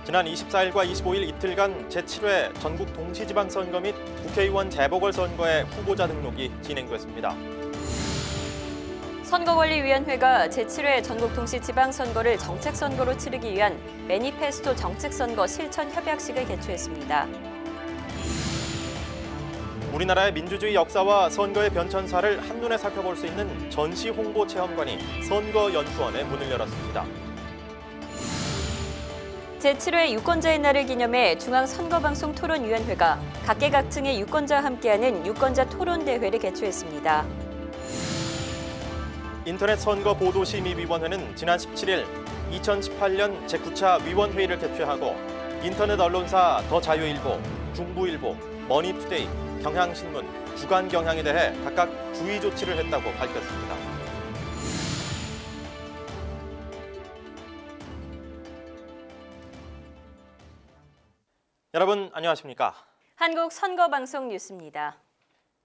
지난 24일과 25일 이틀간 제7회 전국 동시지방선거 및 국회의원 재보궐선거의 후보자 등록이 진행됐습니다. 선거관리위원회가 제7회 전국 동시지방선거를 정책선거로 치르기 위한 매니페스토 정책선거 실천협약식을 개최했습니다. 우리나라의 민주주의 역사와 선거의 변천사를 한눈에 살펴볼 수 있는 전시홍보체험관이 선거연수원에 문을 열었습니다. 제7회 유권자의 날을 기념해 중앙선거방송토론위원회가 각계각층의 유권자와 함께하는 유권자 토론대회를 개최했습니다. 인터넷 선거 보도심의위원회는 지난 17일 2018년 제9차 위원회의를 개최하고 인터넷 언론사 더자유일보, 중부일보, 머니투데이, 경향신문, 주간경향에 대해 각각 주의 조치를 했다고 밝혔습니다. 여러분 안녕하십니까? 한국선거방송 뉴스입니다.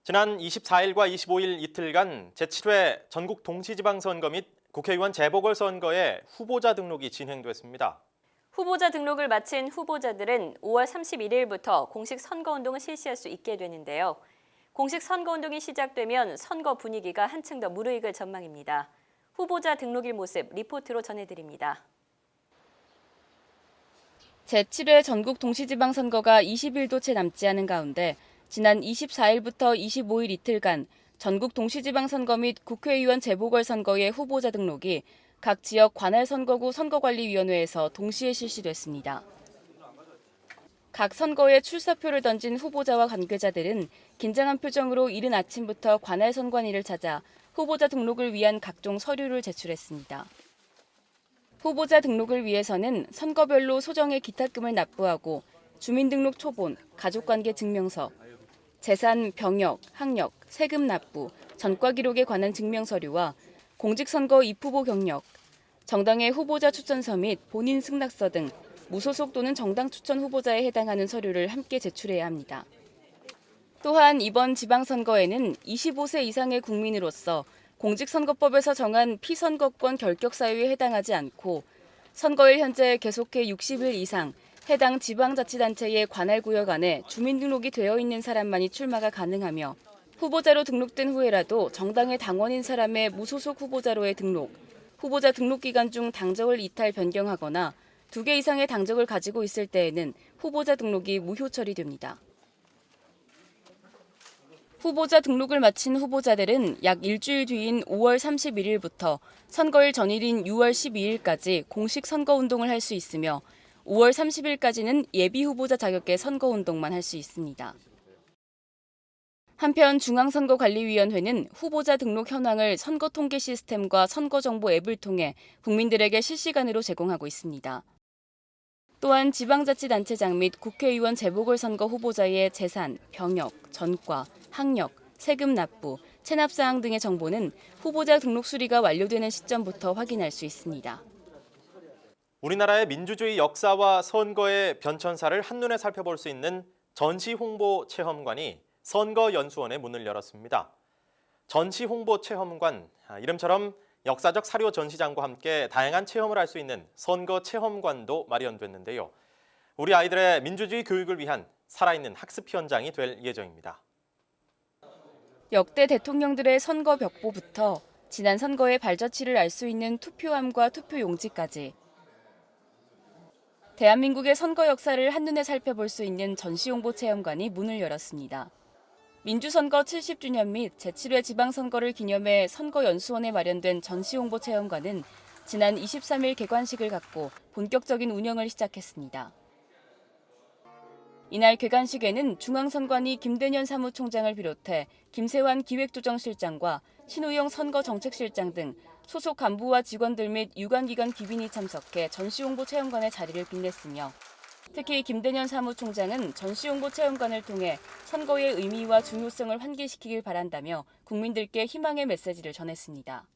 지난 24일과 25일 이틀간 제7회 전국 동시지방선거 및 국회의원 재보궐선거의 후보자 등록이 진행됐습니다. 후보자 등록을 마친 후보자들은 5월 31일부터 공식 선거운동을 실시할 수 있게 되는데요. 공식 선거운동이 시작되면 선거 분위기가 한층 더 무르익을 전망입니다. 후보자 등록일 모습 리포트로 전해드립니다. 제7회 전국 동시지방선거가 20일도 채 남지 않은 가운데 지난 24일부터 25일 이틀간 전국 동시지방선거 및 국회의원 재보궐선거의 후보자 등록이 각 지역 관할선거구 선거관리위원회에서 동시에 실시됐습니다. 각 선거에 출사표를 던진 후보자와 관계자들은 긴장한 표정으로 이른 아침부터 관할 선관위를 찾아 후보자 등록을 위한 각종 서류를 제출했습니다. 후보자 등록을 위해서는 선거별로 소정의 기탁금을 납부하고 주민등록 초본, 가족관계 증명서, 재산, 병역, 학력, 세금 납부, 전과 기록에 관한 증명서류와 공직선거 입후보 경력, 정당의 후보자 추천서 및 본인 승낙서 등 무소속 또는 정당 추천 후보자에 해당하는 서류를 함께 제출해야 합니다. 또한 이번 지방선거에는 25세 이상의 국민으로서 공직선거법에서 정한 피선거권 결격 사유에 해당하지 않고 선거일 현재 계속해 60일 이상 해당 지방자치단체의 관할구역 안에 주민등록이 되어 있는 사람만이 출마가 가능하며 후보자로 등록된 후에라도 정당의 당원인 사람의 무소속 후보자로의 등록, 후보자 등록 기간 중 당적을 이탈 변경하거나 2개 이상의 당적을 가지고 있을 때에는 후보자 등록이 무효 처리됩니다. 후보자 등록을 마친 후보자들은 약 일주일 뒤인 5월 31일부터 선거일 전일인 6월 12일까지 공식 선거운동을 할 수 있으며 5월 30일까지는 예비 후보자 자격의 선거운동만 할 수 있습니다. 한편 중앙선거관리위원회는 후보자 등록 현황을 선거통계 시스템과 선거정보 앱을 통해 국민들에게 실시간으로 제공하고 있습니다. 또한 지방자치단체장 및 국회의원 재보궐선거 후보자의 재산, 병역, 전과, 학력, 세금 납부, 체납사항 등의 정보는 후보자 등록 수리가 완료되는 시점부터 확인할 수 있습니다. 우리나라의 민주주의 역사와 선거의 변천사를 한눈에 살펴볼 수 있는 전시홍보체험관이 선거연수원에 문을 열었습니다. 전시홍보체험관, 이름처럼 역사적 사료 전시장과 함께 다양한 체험을 할 수 있는 선거체험관도 마련됐는데요. 우리 아이들의 민주주의 교육을 위한 살아있는 학습 현장이 될 예정입니다. 역대 대통령들의 선거 벽보부터 지난 선거의 발자취를 알 수 있는 투표함과 투표용지까지 대한민국의 선거 역사를 한눈에 살펴볼 수 있는 전시홍보체험관이 문을 열었습니다. 민주선거 70주년 및 제7회 지방선거를 기념해 선거연수원에 마련된 전시홍보체험관은 지난 23일 개관식을 갖고 본격적인 운영을 시작했습니다. 이날 개관식에는 중앙선관위 김대년 사무총장을 비롯해 김세환 기획조정실장과 신우영 선거정책실장 등 소속 간부와 직원들 및 유관기관 기빈이 참석해 전시홍보체험관의 자리를 빛냈으며 특히 김대년 사무총장은 전시홍보체험관을 통해 선거의 의미와 중요성을 환기시키길 바란다며 국민들께 희망의 메시지를 전했습니다.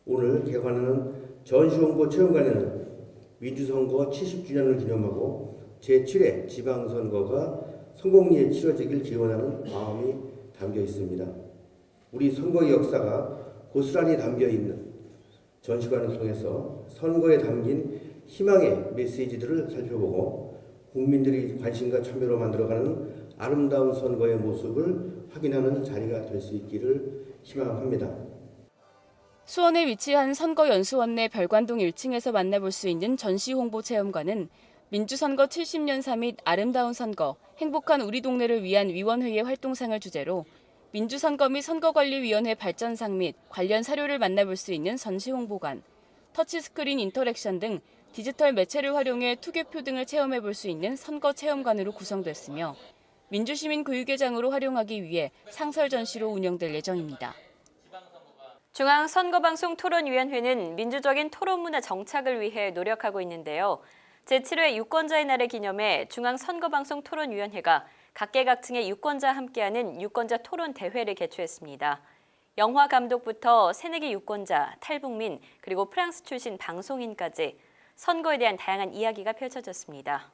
오늘 개관하는 전시홍보체험관에는 민주선거 70주년을 기념하고 제7회 지방선거가 성공리에 치러지길 기원하는 마음이 담겨 있습니다. 우리 선거의 역사가 고스란히 담겨 있는 전시관을 통해서 선거에 담긴 희망의 메시지들을 살펴보고 국민들이 관심과 참여로 만들어가는 아름다운 선거의 모습을 확인하는 자리가 될 수 있기를 희망합니다. 수원에 위치한 선거연수원 내 별관동 1층에서 만나볼 수 있는 전시 홍보 체험관은 민주선거 70년사 및 아름다운 선거, 행복한 우리 동네를 위한 위원회의 활동상을 주제로 민주선거 및 선거관리위원회 발전상 및 관련 사료를 만나볼 수 있는 전시 홍보관, 터치스크린 인터랙션 등 디지털 매체를 활용해 투개표 등을 체험해볼 수 있는 선거 체험관으로 구성됐으며 민주시민 교육회장으로 활용하기 위해 상설 전시로 운영될 예정입니다. 중앙선거방송토론위원회는 민주적인 토론문화 정착을 위해 노력하고 있는데요. 제7회 유권자의 날을 기념해 중앙선거방송토론위원회가 각계각층의 유권자와 함께하는 유권자 토론 대회를 개최했습니다. 영화 감독부터 새내기 유권자, 탈북민, 그리고 프랑스 출신 방송인까지 선거에 대한 다양한 이야기가 펼쳐졌습니다.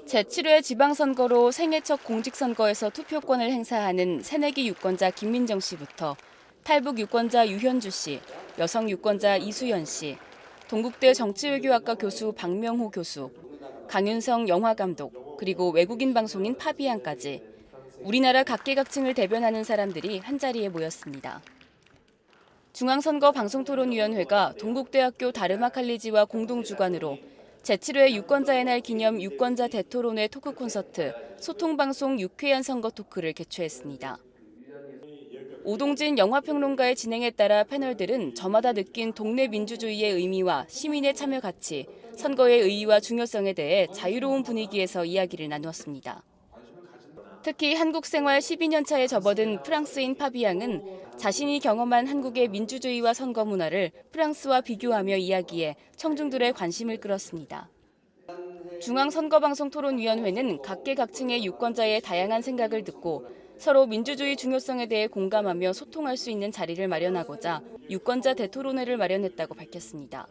제7회 지방선거로 생애 첫 공직선거에서 투표권을 행사하는 새내기 유권자 김민정 씨부터 탈북 유권자 유현주 씨, 여성 유권자 이수연 씨, 동국대 정치외교학과 교수 박명호 교수, 강윤성 영화감독, 그리고 외국인 방송인 파비앙까지 우리나라 각계각층을 대변하는 사람들이 한자리에 모였습니다. 중앙선거방송토론위원회가 동국대학교 다르마칼리지와 공동주관으로 제7회 유권자의 날 기념 유권자 대토론회 토크 콘서트 소통방송 유쾌한 선거 토크를 개최했습니다. 오동진 영화평론가의 진행에 따라 패널들은 저마다 느낀 동네 민주주의의 의미와 시민의 참여 가치, 선거의 의의와 중요성에 대해 자유로운 분위기에서 이야기를 나누었습니다. 특히 한국 생활 12년 차에 접어든 프랑스인 파비앙은 자신이 경험한 한국의 민주주의와 선거 문화를 프랑스와 비교하며 이야기해 청중들의 관심을 끌었습니다. 중앙선거방송토론위원회는 각계각층의 유권자의 다양한 생각을 듣고 서로 민주주의 중요성에 대해 공감하며 소통할 수 있는 자리를 마련하고자 유권자 대토론회를 마련했다고 밝혔습니다.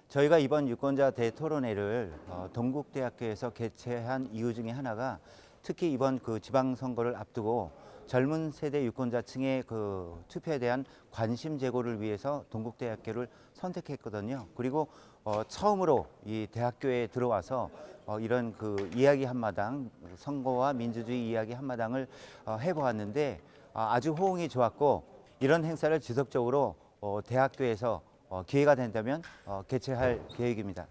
저희가 이번 유권자 대토론회를 동국대학교에서 개최한 이유 중에 하나가 특히 이번 그 지방선거를 앞두고 젊은 세대 유권자층의 그 투표에 대한 관심 제고를 위해서 동국대학교를 선택했거든요. 그리고 처음으로 이 대학교에 들어와서 이런 그 이야기 한마당, 선거와 민주주의 이야기 한마당을 해보았는데 아주 호응이 좋았고 이런 행사를 지속적으로 대학교에서 기회가 된다면 개최할 계획입니다.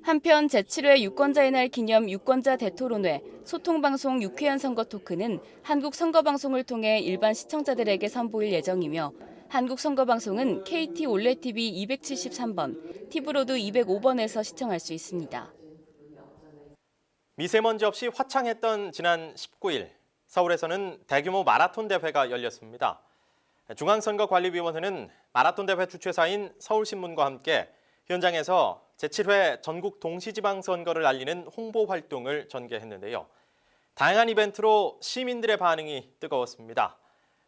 한편 제7회 유권자의 날 기념 유권자 대토론회 소통방송 유쾌한 선거 토크는 한국선거방송을 통해 일반 시청자들에게 선보일 예정이며 한국선거방송은 KT 올레TV 273번, 티브로드 205번에서 시청할 수 있습니다. 미세먼지 없이 화창했던 지난 19일 서울에서는 대규모 마라톤 대회가 열렸습니다. 중앙선거관리위원회는 마라톤 대회 주최사인 서울신문과 함께 현장에서 제7회 전국 동시지방선거를 알리는 홍보 활동을 전개했는데요. 다양한 이벤트로 시민들의 반응이 뜨거웠습니다.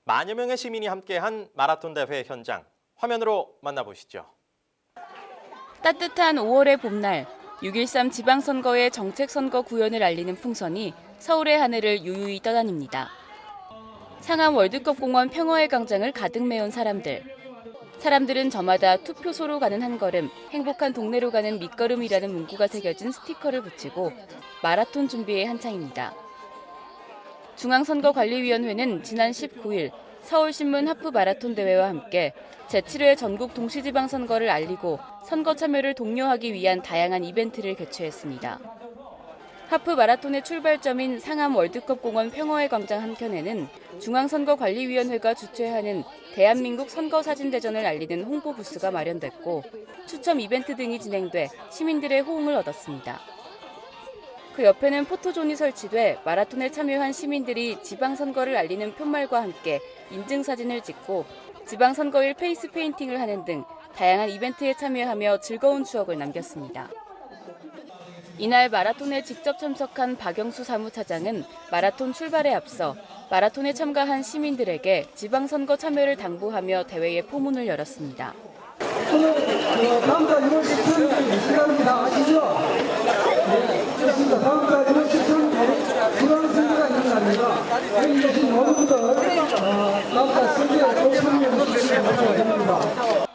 만여 명의 시민이 함께한 마라톤 대회 현장, 화면으로 만나보시죠. 따뜻한 5월의 봄날, 6.13 지방선거의 정책선거 구현을 알리는 풍선이 서울의 하늘을 유유히 떠다닙니다. 상암 월드컵공원 평화의 광장을 가득 메운 사람들은 저마다 투표소로 가는 한 걸음, 행복한 동네로 가는 밑걸음이라는 문구가 새겨진 스티커를 붙이고 마라톤 준비에 한창입니다. 중앙선거관리위원회는 지난 19일 서울신문 하프 마라톤 대회와 함께 제7회 전국 동시지방선거를 알리고 선거 참여를 독려하기 위한 다양한 이벤트를 개최했습니다. 하프 마라톤의 출발점인 상암 월드컵공원 평화의 광장 한켠에는 중앙선거관리위원회가 주최하는 대한민국 선거사진대전을 알리는 홍보 부스가 마련됐고 추첨 이벤트 등이 진행돼 시민들의 호응을 얻었습니다. 그 옆에는 포토존이 설치돼 마라톤에 참여한 시민들이 지방선거를 알리는 푯말과 함께 인증사진을 찍고 지방선거일 페이스 페인팅을 하는 등 다양한 이벤트에 참여하며 즐거운 추억을 남겼습니다. 이날 마라톤에 직접 참석한 박영수 사무차장은 마라톤 출발에 앞서 마라톤에 참가한 시민들에게 지방선거 참여를 당부하며 대회의 포문을 열었습니다. 다음달 1월 17일 시간입니다. 아시죠? 네, 좋습니다. 다음달 1월 17일 지방선거가 있는 날입니다. 여기 계신 모두들 다음달 12월 5일 됩니다.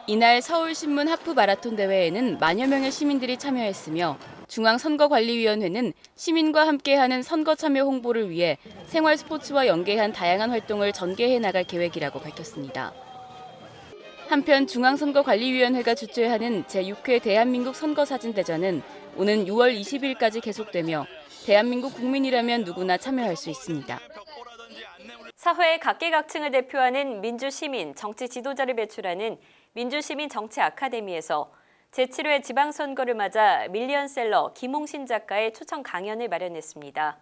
이날 서울신문 하프 마라톤 대회에는 만여 명의 시민들이 참여했으며 중앙선거관리위원회는 시민과 함께하는 선거 참여 홍보를 위해 생활 스포츠와 연계한 다양한 활동을 전개해 나갈 계획이라고 밝혔습니다. 한편 중앙선거관리위원회가 주최하는 제6회 대한민국 선거사진대전은 오는 6월 20일까지 계속되며 대한민국 국민이라면 누구나 참여할 수 있습니다. 사회의 각계각층을 대표하는 민주시민, 정치 지도자를 배출하는 민주시민 정치 아카데미에서 제7회 지방선거를 맞아 밀리언셀러 김홍신 작가의 초청 강연을 마련했습니다.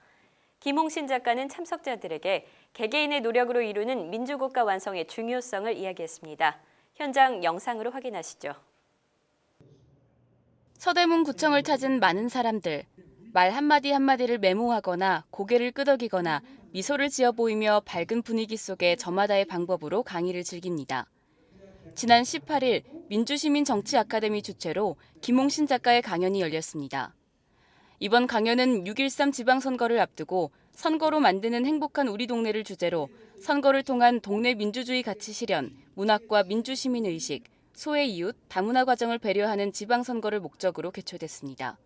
김홍신 작가는 참석자들에게 개개인의 노력으로 이루는 민주국가 완성의 중요성을 이야기했습니다. 현장 영상으로 확인하시죠. 서대문 구청을 찾은 많은 사람들. 말 한마디 한마디를 메모하거나 고개를 끄덕이거나 미소를 지어 보이며 밝은 분위기 속에 저마다의 방법으로 강의를 즐깁니다. 지난 18일 민주시민 정치 아카데미 주최로 김홍신 작가의 강연이 열렸습니다. 이번 강연은 6.13 지방선거를 앞두고 선거로 만드는 행복한 우리 동네를 주제로 선거를 통한 동네 민주주의 가치 실현, 문학과 민주시민의식, 소외 이웃, 다문화 과정을 배려하는 지방선거를 목적으로 개최됐습니다.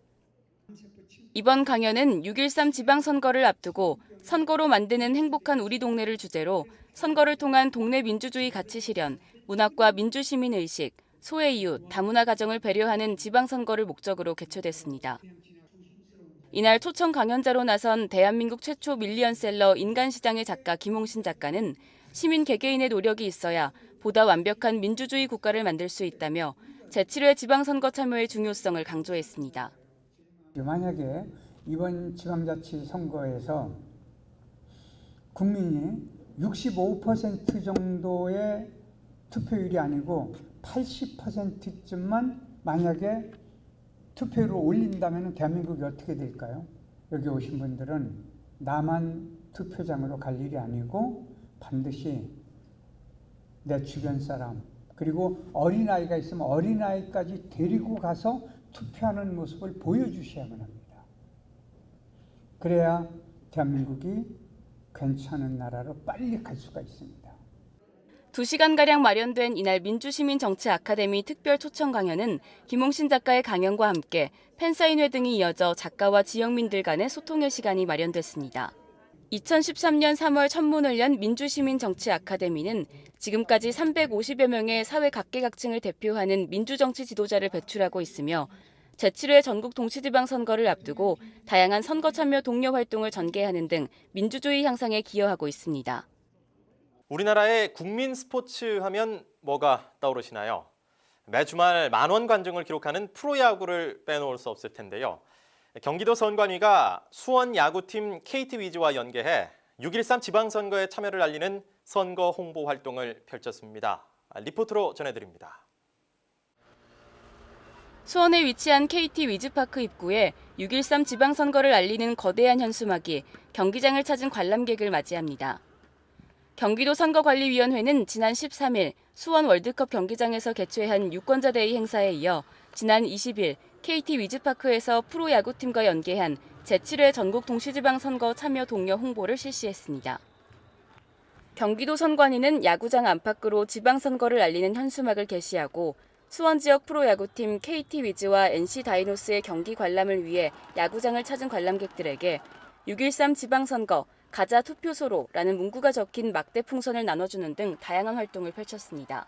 이번 강연은 6.13 지방선거를 앞두고 선거로 만드는 행복한 우리 동네를 주제로 선거를 통한 동네 민주주의 가치 실현, 문학과 민주시민의식, 소외 이웃, 다문화 가정을 배려하는 지방선거를 목적으로 개최됐습니다. 이날 초청 강연자로 나선 대한민국 최초 밀리언셀러 인간시장의 작가 김홍신 작가는 시민 개개인의 노력이 있어야 보다 완벽한 민주주의 국가를 만들 수 있다며 제7회 지방선거 참여의 중요성을 강조했습니다. 만약에 이번 지방자치 선거에서 국민이 65% 정도의 투표율이 아니고 80%쯤만 만약에 투표율을 올린다면 대한민국이 어떻게 될까요? 여기 오신 분들은 나만 투표장으로 갈 일이 아니고 반드시 내 주변 사람 그리고 어린아이가 있으면 어린아이까지 데리고 가서 투표하는 모습을 보여주셔야만 합니다. 그래야 대한민국이 괜찮은 나라로 빨리 갈 수가 있습니다. 2시간가량 마련된 이날 민주시민 정치 아카데미 특별 초청 강연은 김홍신 작가의 강연과 함께 팬사인회 등이 이어져 작가와 지역민들 간의 소통의 시간이 마련됐습니다. 2013년 3월 첫문을 연 민주시민 정치 아카데미는 지금까지 350여 명의 사회 각계각층을 대표하는 민주정치 지도자를 배출하고 있으며 제7회 전국 동시지방선거를 앞두고 다양한 선거 참여 독려 활동을 전개하는 등 민주주의 향상에 기여하고 있습니다. 우리나라의 국민 스포츠 하면 뭐가 떠오르시나요? 매 주말 만원 관중을 기록하는 프로야구를 빼놓을 수 없을 텐데요. 경기도 선관위가 수원 야구팀 KT 위즈와 연계해 6.13 지방선거에 참여를 알리는 선거 홍보 활동을 펼쳤습니다. 리포트로 전해드립니다. 수원에 위치한 KT 위즈파크 입구에 6.13 지방선거를 알리는 거대한 현수막이 경기장을 찾은 관람객을 맞이합니다. 경기도 선거관리위원회는 지난 13일 수원 월드컵 경기장에서 개최한 유권자데이 행사에 이어 지난 20일 KT 위즈파크에서 프로야구팀과 연계한 제7회 전국 동시지방선거 참여 독려 홍보를 실시했습니다. 경기도 선관위는 야구장 안팎으로 지방선거를 알리는 현수막을 게시하고 수원 지역 프로야구팀 KT 위즈와 NC 다이노스의 경기 관람을 위해 야구장을 찾은 관람객들에게 6.13 지방선거 가자 투표소로라는 문구가 적힌 막대 풍선을 나눠주는 등 다양한 활동을 펼쳤습니다.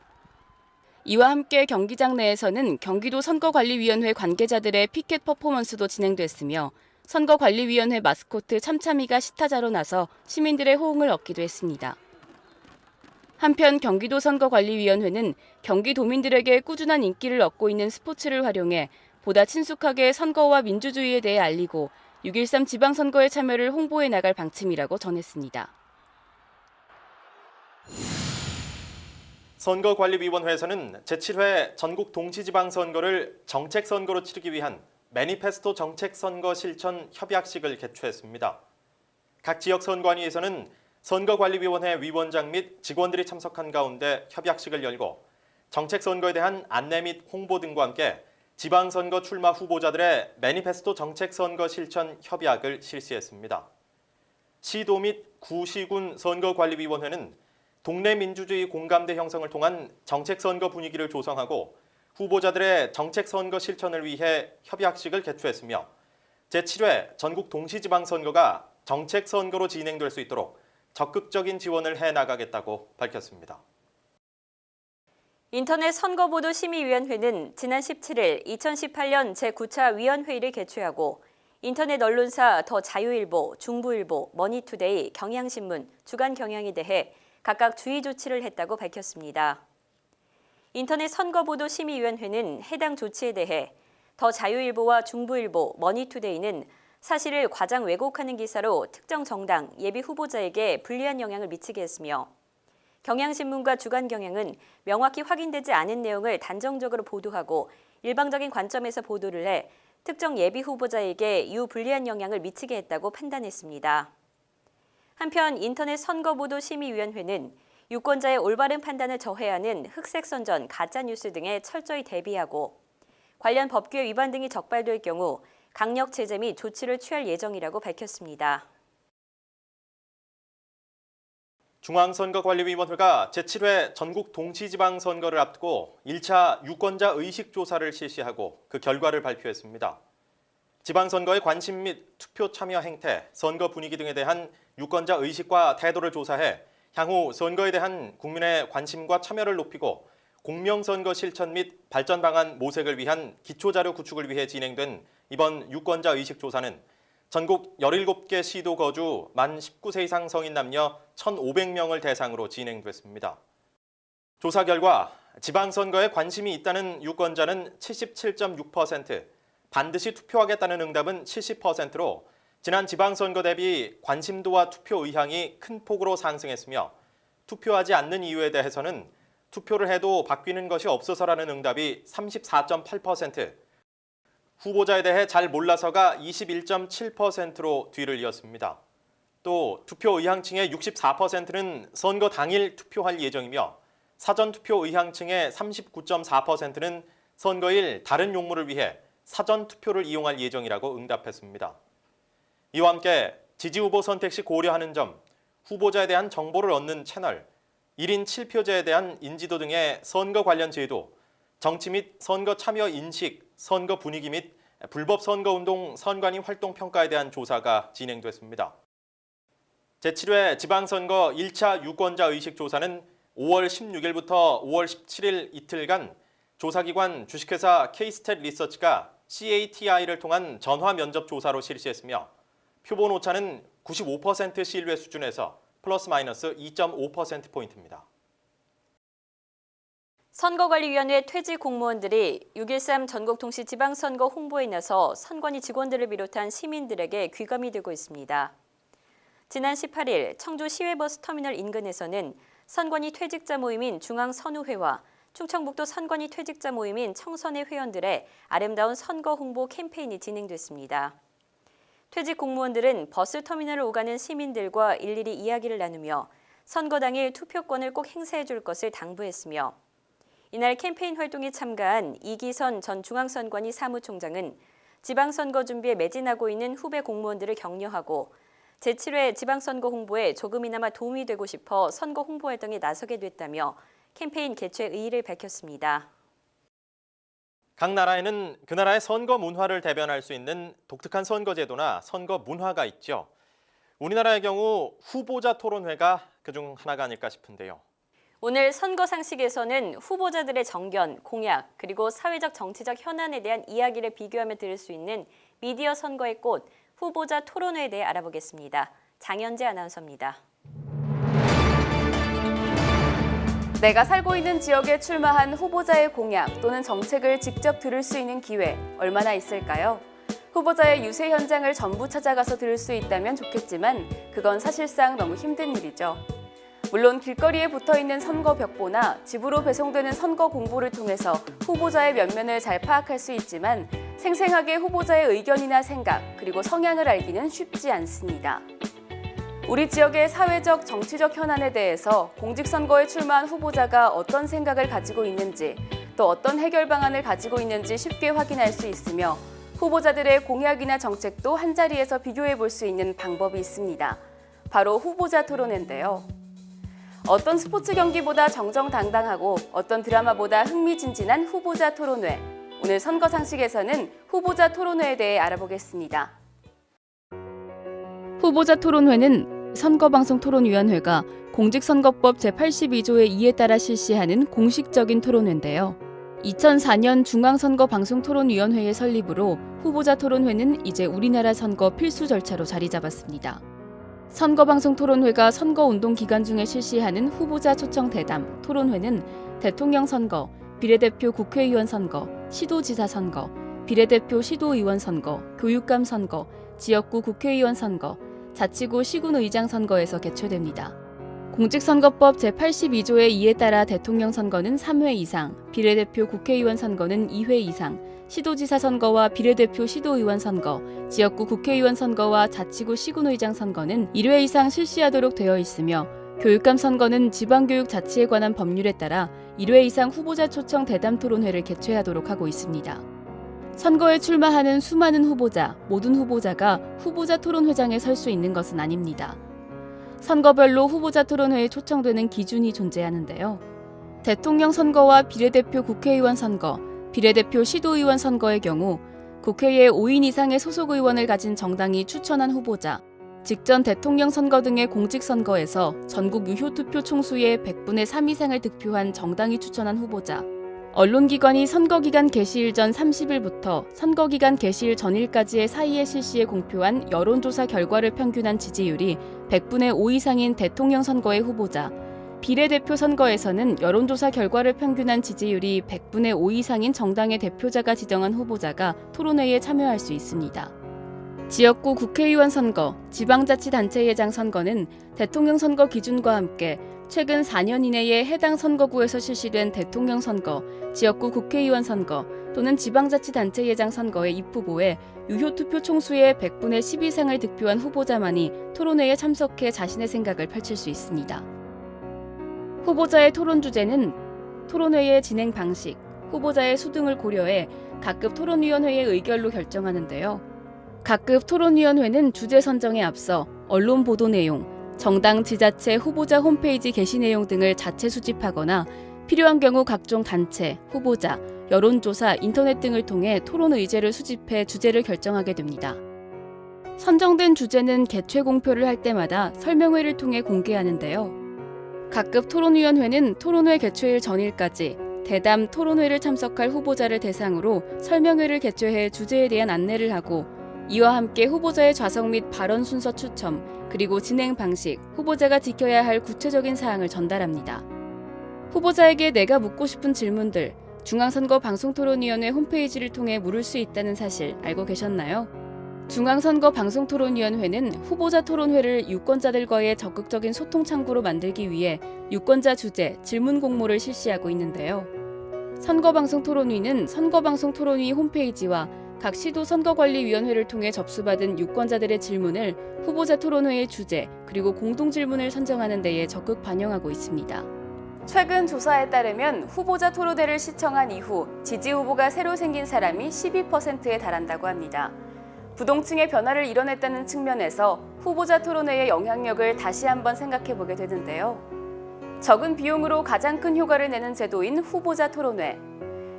이와 함께 경기장 내에서는 경기도 선거관리위원회 관계자들의 피켓 퍼포먼스도 진행됐으며 선거관리위원회 마스코트 참참이가 시타자로 나서 시민들의 호응을 얻기도 했습니다. 한편 경기도 선거관리위원회는 경기도민들에게 꾸준한 인기를 얻고 있는 스포츠를 활용해 보다 친숙하게 선거와 민주주의에 대해 알리고 6.13 지방선거에 참여를 홍보해 나갈 방침이라고 전했습니다. 선거관리위원회에서는 제7회 전국 동시지방선거를 정책선거로 치르기 위한 매니페스토 정책선거 실천 협약식을 개최했습니다. 각 지역 선관위에서는 선거관리위원회 위원장 및 직원들이 참석한 가운데 협약식을 열고 정책선거에 대한 안내 및 홍보 등과 함께 지방선거 출마 후보자들의 매니페스토 정책선거 실천 협약을 실시했습니다. 시도 및 구시군 선거관리위원회는 동네 민주주의 공감대 형성을 통한 정책 선거 분위기를 조성하고 후보자들의 정책 선거 실천을 위해 협약식을 개최했으며 제7회 전국 동시지방선거가 정책 선거로 진행될 수 있도록 적극적인 지원을 해나가겠다고 밝혔습니다. 인터넷 선거보도심의위원회는 지난 17일 2018년 제9차 위원회의를 개최하고 인터넷 언론사 더 자유일보, 중부일보, 머니투데이, 경향신문, 주간경향에 대해 각각 주의 조치를 했다고 밝혔습니다. 인터넷 선거보도심의위원회는 해당 조치에 대해 더 자유일보와 중부일보, 머니투데이는 사실을 과장 왜곡하는 기사로 특정 정당, 예비 후보자에게 불리한 영향을 미치게 했으며 경향신문과 주간경향은 명확히 확인되지 않은 내용을 단정적으로 보도하고 일방적인 관점에서 보도를 해 특정 예비 후보자에게 유불리한 영향을 미치게 했다고 판단했습니다. 한편 인터넷 선거보도심의위원회는 유권자의 올바른 판단을 저해하는 흑색선전, 가짜뉴스 등에 철저히 대비하고 관련 법규의 위반 등이 적발될 경우 강력 제재 및 조치를 취할 예정이라고 밝혔습니다. 중앙선거관리위원회가 제7회 전국 동시지방선거를 앞두고 1차 유권자 의식조사를 실시하고 그 결과를 발표했습니다. 지방선거의 관심 및 투표 참여 행태, 선거 분위기 등에 대한 유권자 의식과 태도를 조사해 향후 선거에 대한 국민의 관심과 참여를 높이고 공명선거 실천 및 발전 방안 모색을 위한 기초자료 구축을 위해 진행된 이번 유권자 의식조사는 전국 17개 시도 거주 만 19세 이상 성인 남녀 1,500명을 대상으로 진행됐습니다. 조사 결과 지방선거에 관심이 있다는 유권자는 77.6%, 반드시 투표하겠다는 응답은 70%로 지난 지방선거 대비 관심도와 투표 의향이 큰 폭으로 상승했으며 투표하지 않는 이유에 대해서는 투표를 해도 바뀌는 것이 없어서라는 응답이 34.8%, 후보자에 대해 잘 몰라서가 21.7%로 뒤를 이었습니다. 또 투표 의향층의 64%는 선거 당일 투표할 예정이며 사전투표 의향층의 39.4%는 선거일 다른 용무를 위해 사전투표를 이용할 예정이라고 응답했습니다. 이와 함께 지지후보 선택 시 고려하는 점, 후보자에 대한 정보를 얻는 채널, 1인 7표제에 대한 인지도 등의 선거 관련 제도, 정치 및 선거 참여 인식, 선거 분위기 및 불법 선거운동 선관위 활동 평가에 대한 조사가 진행됐습니다. 제7회 지방선거 1차 유권자 의식 조사는 5월 16일부터 5월 17일 이틀간 조사기관 주식회사 K-스탯 리서치가 CATI를 통한 전화 면접 조사로 실시했으며 표본 오차는 95% 신뢰 수준에서 플러스 마이너스 2.5%포인트입니다. 선거관리위원회 퇴직 공무원들이 6.13 전국동시지방선거 홍보에 나서 선관위 직원들을 비롯한 시민들에게 귀감이 되고 있습니다. 지난 18일 청주 시외버스터미널 인근에서는 선관위 퇴직자 모임인 중앙선우회와 충청북도 선관위 퇴직자 모임인 청선회 회원들의 아름다운 선거 홍보 캠페인이 진행됐습니다. 퇴직 공무원들은 버스터미널을 오가는 시민들과 일일이 이야기를 나누며 선거 당일 투표권을 꼭 행사해 줄 것을 당부했으며 이날 캠페인 활동에 참가한 이기선 전 중앙선관위 사무총장은 지방선거 준비에 매진하고 있는 후배 공무원들을 격려하고 제7회 지방선거 홍보에 조금이나마 도움이 되고 싶어 선거 홍보 활동에 나서게 됐다며 캠페인 개최 의의를 밝혔습니다. 각 나라에는 그 나라의 선거 문화를 대변할 수 있는 독특한 선거제도나 선거 문화가 있죠. 우리나라의 경우 후보자 토론회가 그중 하나가 아닐까 싶은데요. 오늘 선거 상식에서는 후보자들의 정견, 공약, 그리고 사회적 정치적 현안에 대한 이야기를 비교하며 들을 수 있는 미디어 선거의 꽃, 후보자 토론회에 대해 알아보겠습니다. 장현재 아나운서입니다. 내가 살고 있는 지역에 출마한 후보자의 공약 또는 정책을 직접 들을 수 있는 기회 얼마나 있을까요? 후보자의 유세 현장을 전부 찾아가서 들을 수 있다면 좋겠지만 그건 사실상 너무 힘든 일이죠. 물론 길거리에 붙어있는 선거 벽보나 집으로 배송되는 선거 공보를 통해서 후보자의 면면을 잘 파악할 수 있지만 생생하게 후보자의 의견이나 생각, 그리고 성향을 알기는 쉽지 않습니다. 우리 지역의 사회적, 정치적 현안에 대해서 공직선거에 출마한 후보자가 어떤 생각을 가지고 있는지, 또 어떤 해결 방안을 가지고 있는지 쉽게 확인할 수 있으며 후보자들의 공약이나 정책도 한자리에서 비교해 볼 수 있는 방법이 있습니다. 바로 후보자 토론회인데요. 어떤 스포츠 경기보다 정정당당하고 어떤 드라마보다 흥미진진한 후보자 토론회. 오늘 선거 상식에서는 후보자 토론회에 대해 알아보겠습니다. 후보자 토론회는 선거방송토론위원회가 공직선거법 제82조의 2에 따라 실시하는 공식적인 토론회인데요. 2004년 중앙선거방송토론위원회의 설립으로 후보자 토론회는 이제 우리나라 선거 필수 절차로 자리 잡았습니다. 선거방송토론회가 선거운동 기간 중에 실시하는 후보자 초청 대담, 토론회는 대통령 선거, 비례대표 국회의원 선거, 시도지사 선거, 비례대표 시도의원 선거, 교육감 선거, 지역구 국회의원 선거, 자치구 시군의장 선거에서 개최됩니다. 공직선거법 제82조의 2에 따라 대통령 선거는 3회 이상, 비례대표 국회의원 선거는 2회 이상, 시도지사 선거와 비례대표 시도의원 선거, 지역구 국회의원 선거와 자치구 시군의장 선거는 1회 이상 실시하도록 되어 있으며 교육감 선거는 지방교육 자치에 관한 법률에 따라 1회 이상 후보자 초청 대담 토론회를 개최하도록 하고 있습니다. 선거에 출마하는 수많은 후보자, 모든 후보자가 후보자 토론회장에 설 수 있는 것은 아닙니다. 선거별로 후보자 토론회에 초청되는 기준이 존재하는데요. 대통령 선거와 비례대표 국회의원 선거, 비례대표 시도의원 선거의 경우 국회에 5인 이상의 소속 의원을 가진 정당이 추천한 후보자, 직전 대통령 선거 등의 공직선거에서 전국 유효투표 총수의 100분의 3 이상을 득표한 정당이 추천한 후보자, 언론기관이 선거기간 개시일 전 30일부터 선거기간 개시일 전일까지의 사이에 실시해 공표한 여론조사 결과를 평균한 지지율이 100분의 5 이상인 대통령 선거의 후보자, 비례대표 선거에서는 여론조사 결과를 평균한 지지율이 100분의 5 이상인 정당의 대표자가 지정한 후보자가 토론회에 참여할 수 있습니다. 지역구 국회의원 선거, 지방자치단체회장 선거는 대통령 선거 기준과 함께 최근 4년 이내에 해당 선거구에서 실시된 대통령 선거, 지역구 국회의원 선거 또는 지방자치단체회장 선거의 입후보에 유효투표 총수의 100분의 10 이상을 득표한 후보자만이 토론회에 참석해 자신의 생각을 펼칠 수 있습니다. 후보자의 토론 주제는 토론회의 진행 방식, 후보자의 수 등을 고려해 각급 토론위원회의 의결로 결정하는데요. 각급 토론위원회는 주제 선정에 앞서 언론 보도 내용, 정당 지자체 후보자 홈페이지 게시 내용 등을 자체 수집하거나 필요한 경우 각종 단체, 후보자, 여론조사, 인터넷 등을 통해 토론 의제를 수집해 주제를 결정하게 됩니다. 선정된 주제는 개최 공표를 할 때마다 설명회를 통해 공개하는데요. 각급 토론위원회는 토론회 개최일 전일까지 대담 토론회를 참석할 후보자를 대상으로 설명회를 개최해 주제에 대한 안내를 하고 이와 함께 후보자의 좌석 및 발언 순서 추첨, 그리고 진행 방식, 후보자가 지켜야 할 구체적인 사항을 전달합니다. 후보자에게 내가 묻고 싶은 질문들, 중앙선거방송토론위원회 홈페이지를 통해 물을 수 있다는 사실 알고 계셨나요? 중앙선거방송토론위원회는 후보자 토론회를 유권자들과의 적극적인 소통 창구로 만들기 위해 유권자 주제, 질문 공모를 실시하고 있는데요. 선거방송토론위는 선거방송토론위 홈페이지와 각 시도 선거관리위원회를 통해 접수받은 유권자들의 질문을 후보자 토론회의 주제, 그리고 공동질문을 선정하는 데에 적극 반영하고 있습니다. 최근 조사에 따르면 후보자 토론회를 시청한 이후 지지 후보가 새로 생긴 사람이 12%에 달한다고 합니다. 부동층의 변화를 이뤄냈다는 측면에서 후보자 토론회의 영향력을 다시 한번 생각해보게 되는데요. 적은 비용으로 가장 큰 효과를 내는 제도인 후보자 토론회.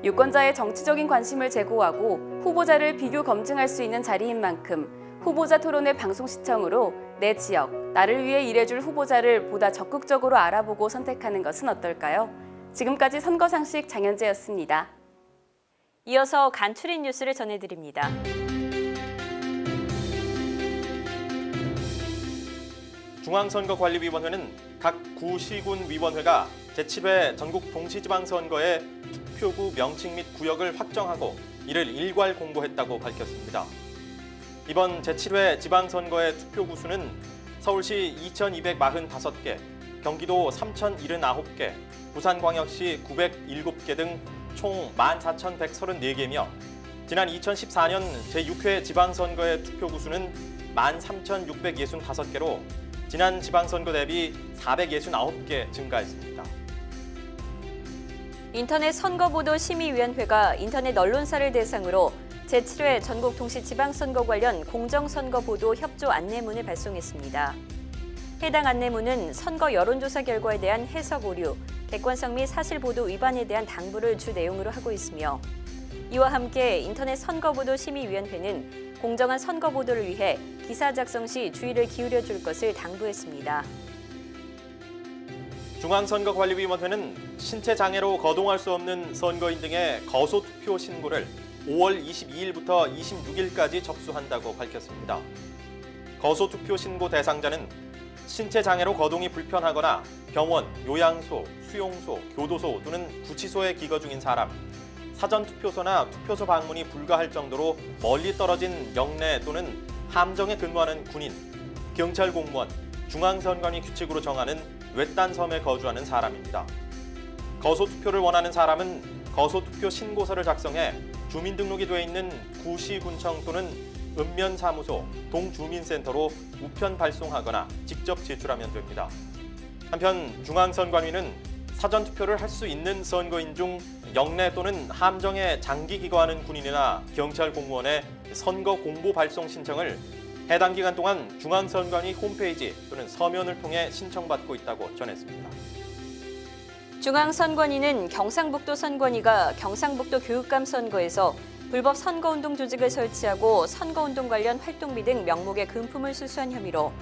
유권자의 정치적인 관심을 제고하고 후보자를 비교 검증할 수 있는 자리인 만큼 후보자 토론회 방송 시청으로 내 지역, 나를 위해 일해줄 후보자를 보다 적극적으로 알아보고 선택하는 것은 어떨까요? 지금까지 선거상식 장현재였습니다. 이어서 간추린 뉴스를 전해드립니다. 중앙선거관리위원회는 각 구시군 위원회가 제7회 전국 동시지방선거의 투표구 명칭 및 구역을 확정하고 이를 일괄 공고했다고 밝혔습니다. 이번 제7회 지방선거의 투표구 수는 서울시 2,245개, 경기도 3,079개, 부산광역시 907개 등 총 14,134개며 지난 2014년 제6회 지방선거의 투표구 수는 13,665개로 지난 지방선거 대비 469개 증가했습니다. 인터넷 선거보도심의위원회가 인터넷 언론사를 대상으로 제7회 전국 동시지방선거 관련 공정선거보도 협조 안내문을 발송했습니다. 해당 안내문은 선거 여론조사 결과에 대한 해석 오류, 객관성 및 사실 보도 위반에 대한 당부를 주 내용으로 하고 있으며 이와 함께 인터넷 선거보도 심의위원회는 공정한 선거 보도를 위해 기사 작성 시 주의를 기울여 줄 것을 당부했습니다. 중앙선거관리위원회는 신체 장애로 거동할 수 없는 선거인 등의 거소 투표 신고를 5월 22일부터 26일까지 접수한다고 밝혔습니다. 거소 투표 신고 대상자는 신체 장애로 거동이 불편하거나 병원, 요양소, 수용소, 교도소 또는 구치소에 기거 중인 사람, 사전 투표소나 투표소 방문이 불가할 정도로 멀리 떨어진 영내 또는 함정에 근무하는 군인, 경찰 공무원, 중앙선관위 규칙으로 정하는 외딴 섬에 거주하는 사람입니다. 거소 투표를 원하는 사람은 거소 투표 신고서를 작성해 주민등록이 되어 있는 구시군청 또는 읍면사무소, 동주민센터로 우편 발송하거나 직접 제출하면 됩니다. 한편 중앙선관위는 사전 투표를 할 수 있는 선거인 중 영내 또는 함정에 장기 기거하는 군인이나 경찰 공무원의 선거 공보 발송 신청을 해당 기간 동안 중앙선관위 홈페이지 또는 서면을 통해 신청받고 있다고 전했습니다. 중앙선관위는 경상북도 선관위가 경상북도 교육감 선거에서 불법 선거운동 조직을 설치하고 선거운동 관련 활동비 등 명목의 금품을 수수한 혐의로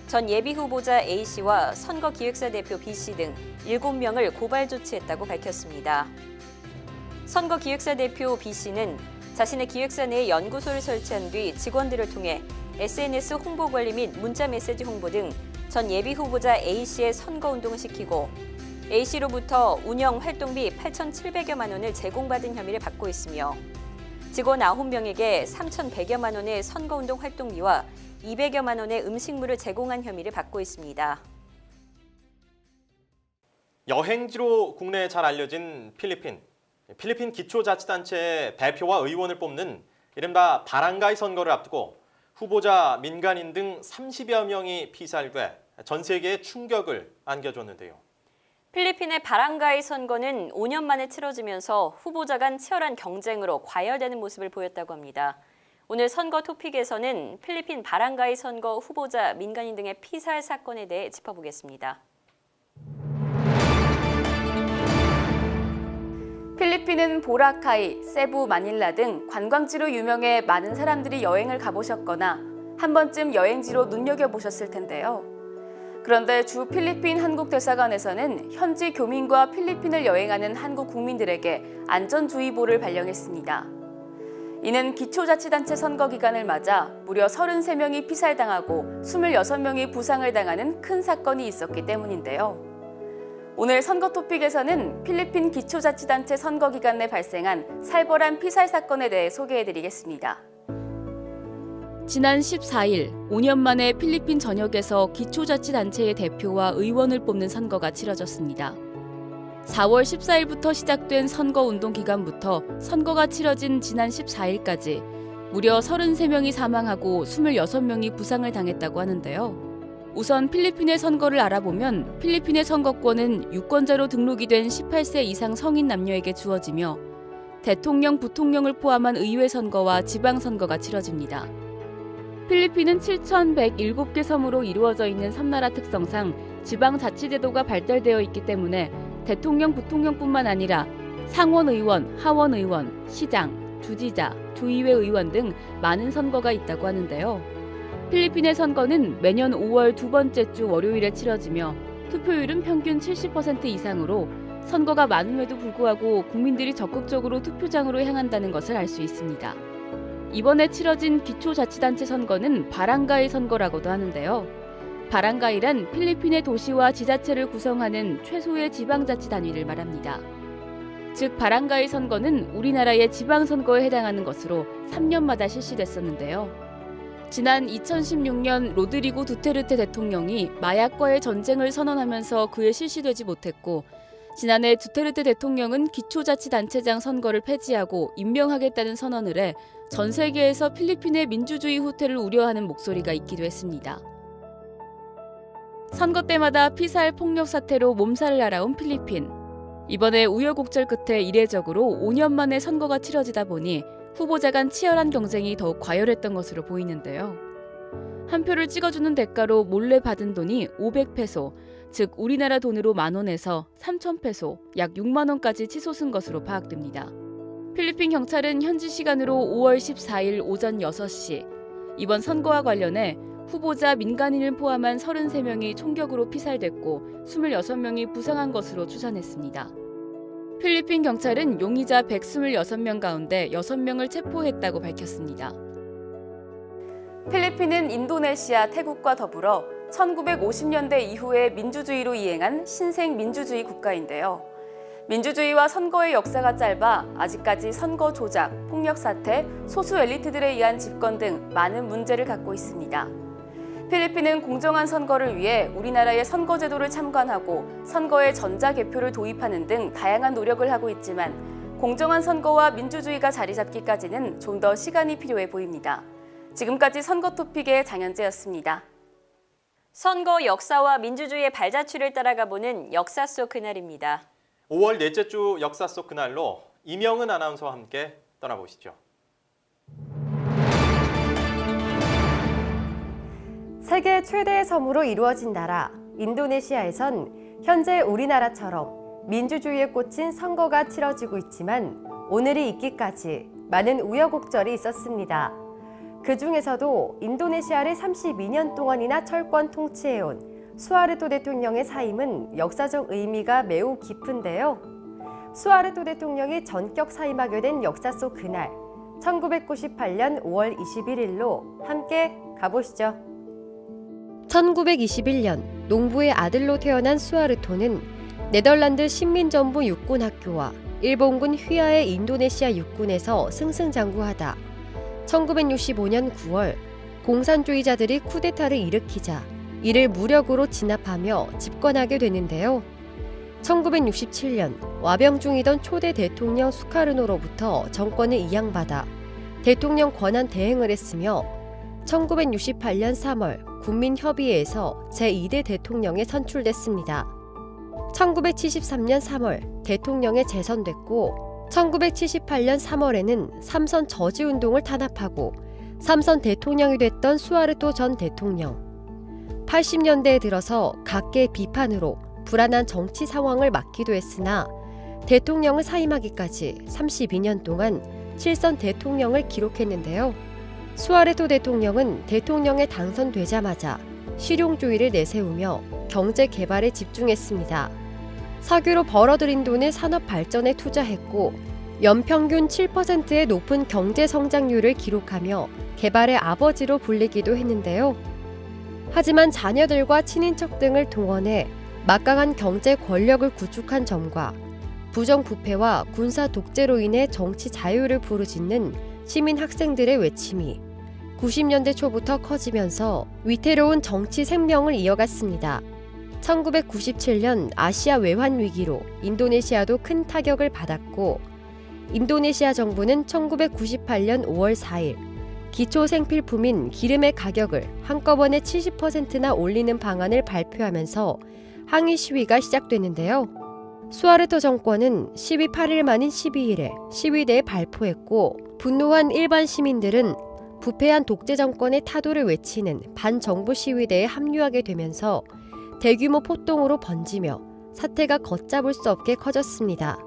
전 예비후보자 A씨와 선거기획사 대표 B씨 등 7명을 고발 조치했다고 밝혔습니다. 선거기획사 대표 B씨는 자신의 기획사 내에 연구소를 설치한 뒤 직원들을 통해 SNS 홍보 관리 및 문자 메시지 홍보 등 전 예비후보자 A씨의 선거운동을 시키고 A씨로부터 운영 활동비 8,700여만 원을 제공받은 혐의를 받고 있으며 직원 9명에게 3,100여만 원의 선거운동 활동비와 200여만 원의 음식물을 제공한 혐의를 받고 있습니다. 여행지로 국내에 잘 알려진 필리핀 기초자치단체의 대표와 의원을 뽑는 이른바 바랑가이 선거를 앞두고 후보자, 민간인 등 30여 명이 피살돼 전 세계에 충격을 안겨줬는데요. 필리핀의 바랑가이 선거는 5년 만에 치러지면서 후보자 간 치열한 경쟁으로 과열되는 모습을 보였다고 합니다. 오늘 선거 토픽에서는 필리핀 바랑가이 선거 후보자, 민간인 등의 피살 사건에 대해 짚어보겠습니다. 필리핀은 보라카이, 세부, 마닐라 등 관광지로 유명해 많은 사람들이 여행을 가보셨거나 한 번쯤 여행지로 눈여겨보셨을 텐데요. 그런데 주 필리핀 한국대사관에서는 현지 교민과 필리핀을 여행하는 한국 국민들에게 안전주의보를 발령했습니다. 이는 기초자치단체 선거 기간을 맞아 무려 33명이 피살당하고 26명이 부상을 당하는 큰 사건이 있었기 때문인데요. 오늘 선거 토픽에서는 필리핀 기초자치단체 선거 기간 내 발생한 살벌한 피살 사건에 대해 소개해드리겠습니다. 지난 14일, 5년 만에 필리핀 전역에서 기초자치단체의 대표와 의원을 뽑는 선거가 치러졌습니다. 4월 14일부터 시작된 선거운동 기간부터 선거가 치러진 지난 14일까지 무려 33명이 사망하고 26명이 부상을 당했다고 하는데요. 우선 필리핀의 선거를 알아보면 필리핀의 선거권은 유권자로 등록이 된 18세 이상 성인 남녀에게 주어지며 대통령, 부통령을 포함한 의회 선거와 지방선거가 치러집니다. 필리핀은 7,107개 섬으로 이루어져 있는 섬나라 특성상 지방자치제도가 발달되어 있기 때문에 대통령, 부통령뿐만 아니라 상원의원, 하원의원, 시장, 주지자, 주의회 의원 등 많은 선거가 있다고 하는데요. 필리핀의 선거는 매년 5월 두 번째 주 월요일에 치러지며 투표율은 평균 70% 이상으로 선거가 많음에도 불구하고 국민들이 적극적으로 투표장으로 향한다는 것을 알 수 있습니다. 이번에 치러진 기초자치단체 선거는 바랑가이 선거라고도 하는데요. 바랑가이란 필리핀의 도시와 지자체를 구성하는 최소의 지방자치 단위를 말합니다. 즉 바랑가이 선거는 우리나라의 지방선거에 해당하는 것으로 3년마다 실시됐었는데요. 지난 2016년 로드리고 두테르테 대통령이 마약과의 전쟁을 선언하면서 그에 실시되지 못했고 지난해 두테르테 대통령은 기초자치단체장 선거를 폐지하고 임명하겠다는 선언을 해 전 세계에서 필리핀의 민주주의 후퇴를 우려하는 목소리가 있기도 했습니다. 선거 때마다 피살 폭력 사태로 몸살을 앓아온 필리핀. 이번에 우여곡절 끝에 이례적으로 5년 만에 선거가 치러지다 보니 후보자 간 치열한 경쟁이 더욱 과열했던 것으로 보이는데요. 한 표를 찍어주는 대가로 몰래 받은 돈이 500페소, 즉 우리나라 돈으로 10,000원에서 3,000페소, 약 6만 원까지 치솟은 것으로 파악됩니다. 필리핀 경찰은 현지 시간으로 5월 14일 오전 6시 이번 선거와 관련해 후보자 민간인을 포함한 33명이 총격으로 피살됐고 26명이 부상한 것으로 추산했습니다. 필리핀 경찰은 용의자 126명 가운데 6명을 체포했다고 밝혔습니다. 필리핀은 인도네시아, 태국과 더불어 1950년대 이후에 민주주의로 이행한 신생 민주주의 국가인데요. 민주주의와 선거의 역사가 짧아 아직까지 선거 조작, 폭력 사태, 소수 엘리트들에 의한 집권 등 많은 문제를 갖고 있습니다. 필리핀은 공정한 선거를 위해 우리나라의 선거 제도를 참관하고 선거에 전자개표를 도입하는 등 다양한 노력을 하고 있지만 공정한 선거와 민주주의가 자리 잡기까지는 좀 더 시간이 필요해 보입니다. 지금까지 선거토픽의 장현재였습니다. 선거 역사와 민주주의의 발자취를 따라가보는 역사 속 그날입니다. 5월 넷째 주 역사 속 그날로 이명은 아나운서와 함께 떠나보시죠. 세계 최대의 섬으로 이루어진 나라 인도네시아에선 현재 우리나라처럼 민주주의에 꽂힌 선거가 치러지고 있지만 오늘이 있기까지 많은 우여곡절이 있었습니다. 그 중에서도 인도네시아를 32년 동안이나 철권 통치해온 수하르토 대통령의 사임은 역사적 의미가 매우 깊은데요. 수하르토 대통령이 전격 사임하게 된 역사 속 그날 1998년 5월 21일로 함께 가보시죠. 1921년 농부의 아들로 태어난 수하르토는 네덜란드 식민정부 육군학교와 일본군 휘하의 인도네시아 육군에서 승승장구하다 1965년 9월 공산주의자들이 쿠데타를 일으키자 이를 무력으로 진압하며 집권하게 되는데요. 1967년 와병 중이던 초대 대통령 수카르노로부터 정권을 이양받아 대통령 권한 대행을 했으며 1968년 3월 국민협의회에서 제2대 대통령에 선출됐습니다. 1973년 3월 대통령에 재선됐고 1978년 3월에는 삼선 저지운동을 탄압하고 삼선 대통령이 됐던 수하르토 전 대통령. 80년대에 들어서 각계의 비판으로 불안한 정치 상황을 막기도 했으나 대통령을 사임하기까지 32년 동안 7선 대통령을 기록했는데요. 수하르토 대통령은 대통령에 당선되자마자 실용주의를 내세우며 경제 개발에 집중했습니다. 석유로 벌어들인 돈을 산업 발전에 투자했고 연평균 7%의 높은 경제 성장률을 기록하며 개발의 아버지로 불리기도 했는데요. 하지만 자녀들과 친인척 등을 동원해 막강한 경제 권력을 구축한 점과 부정부패와 군사 독재로 인해 정치 자유를 부르짖는 시민 학생들의 외침이 90년대 초부터 커지면서 위태로운 정치 생명을 이어갔습니다. 1997년 아시아 외환 위기로 인도네시아도 큰 타격을 받았고 인도네시아 정부는 1998년 5월 4일 기초 생필품인 기름의 가격을 한꺼번에 70%나 올리는 방안을 발표하면서 항의 시위가 시작됐는데요. 수하르토 정권은 시위 8일 만인 12일에 시위대에 발포했고 분노한 일반 시민들은 부패한 독재 정권의 타도를 외치는 반정부 시위대에 합류하게 되면서 대규모 폭동으로 번지며 사태가 걷잡을 수 없게 커졌습니다.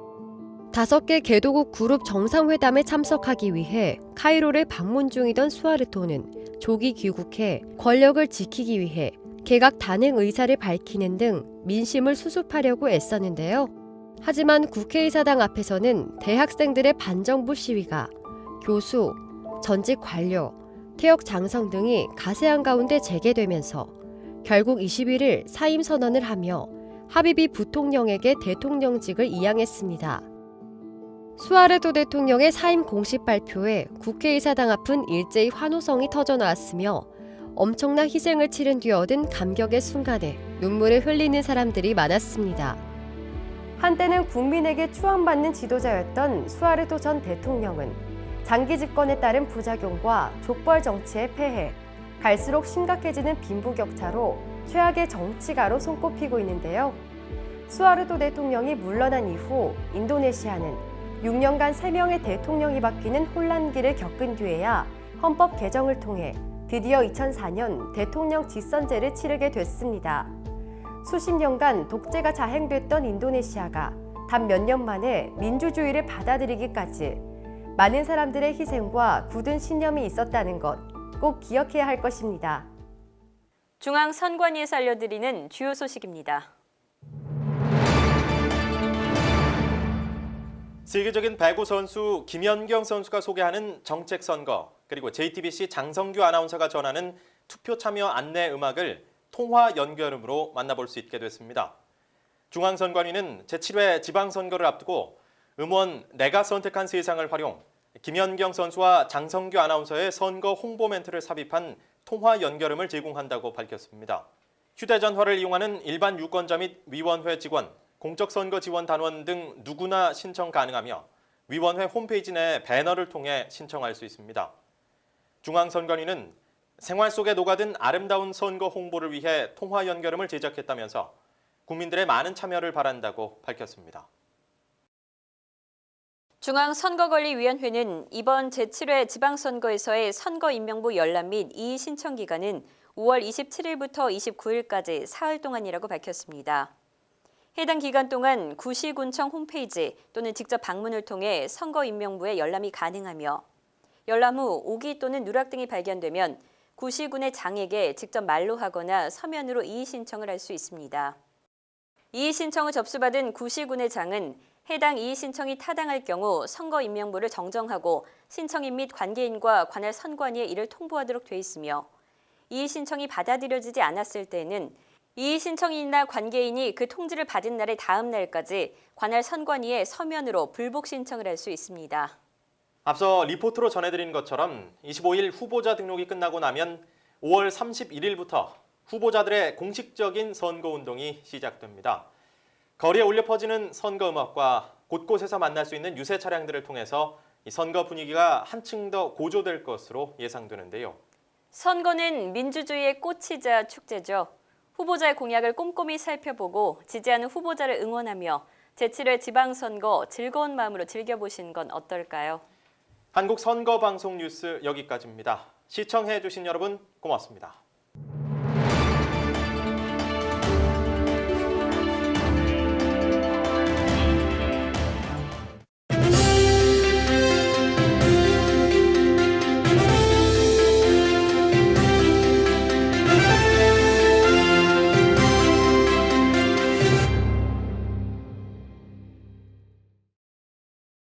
5개 개도국 그룹 정상회담에 참석하기 위해 카이로를 방문 중이던 수하르토는 조기 귀국해 권력을 지키기 위해 개각 단행 의사를 밝히는 등 민심을 수습하려고 애썼는데요. 하지만 국회의사당 앞에서는 대학생들의 반정부 시위가 교수, 전직 관료, 퇴역 장성 등이 가세한 가운데 재개되면서 결국 21일 사임 선언을 하며 하비비 부통령에게 대통령직을 이양했습니다. 수하르토 대통령의 사임 공식 발표에 국회의사당 앞은 일제히 환호성이 터져나왔으며 엄청난 희생을 치른 뒤 얻은 감격의 순간에 눈물을 흘리는 사람들이 많았습니다. 한때는 국민에게 추앙받는 지도자였던 수하르토 전 대통령은 장기 집권에 따른 부작용과 족벌 정치의 폐해, 갈수록 심각해지는 빈부격차로 최악의 정치가로 손꼽히고 있는데요. 수하르토 대통령이 물러난 이후 인도네시아는 6년간 3명의 대통령이 바뀌는 혼란기를 겪은 뒤에야 헌법 개정을 통해 드디어 2004년 대통령 직선제를 치르게 됐습니다. 수십 년간 독재가 자행됐던 인도네시아가 단 몇 년 만에 민주주의를 받아들이기까지 많은 사람들의 희생과 굳은 신념이 있었다는 것 꼭 기억해야 할 것입니다. 중앙선관위에서 알려드리는 주요 소식입니다. 세계적인 배구 선수 김연경 선수가 소개하는 정책 선거, 그리고 JTBC 장성규 아나운서가 전하는 투표 참여 안내 음악을 통화 연결음으로 만나볼 수 있게 됐습니다. 중앙선관위는 제7회 지방선거를 앞두고 음원 내가 선택한 세상을 활용, 김연경 선수와 장성규 아나운서의 선거 홍보 멘트를 삽입한 통화 연결음을 제공한다고 밝혔습니다. 휴대전화를 이용하는 일반 유권자 및 위원회 직원, 공적선거 지원 단원 등 누구나 신청 가능하며 위원회 홈페이지 내 배너를 통해 신청할 수 있습니다. 중앙선관위는 생활 속에 녹아든 아름다운 선거 홍보를 위해 통화 연결음을 제작했다면서 국민들의 많은 참여를 바란다고 밝혔습니다. 중앙선거관리위원회는 이번 제7회 지방선거에서의 선거인명부 열람 및 이의 신청 기간은 5월 27일부터 29일까지 사흘 동안이라고 밝혔습니다. 해당 기간 동안 구시군청 홈페이지 또는 직접 방문을 통해 선거인명부에 열람이 가능하며 열람 후 오기 또는 누락 등이 발견되면 구시군의 장에게 직접 만로하거나 서면으로 이의 신청을 할 수 있습니다. 이의 신청을 접수받은 구시군의 장은 해당 이의 신청이 타당할 경우 선거인명부를 정정하고 신청인 및 관계인과 관할 선관위에 이를 통보하도록 돼 있으며 이의 신청이 받아들여지지 않았을 때에는 이의 신청인이나 관계인이 그 통지를 받은 날의 다음 날까지 관할 선관위에 서면으로 불복 신청을 할 수 있습니다. 앞서 리포트로 전해드린 것처럼 25일 후보자 등록이 끝나고 나면 5월 31일부터 후보자들의 공식적인 선거운동이 시작됩니다. 거리에 울려 퍼지는 선거 음악과 곳곳에서 만날 수 있는 유세 차량들을 통해서 이 선거 분위기가 한층 더 고조될 것으로 예상되는데요. 선거는 민주주의의 꽃이자 축제죠. 후보자의 공약을 꼼꼼히 살펴보고 지지하는 후보자를 응원하며 제7회 지방선거 즐거운 마음으로 즐겨보시는 건 어떨까요? 한국 선거방송 뉴스 여기까지입니다. 시청해주신 여러분 고맙습니다.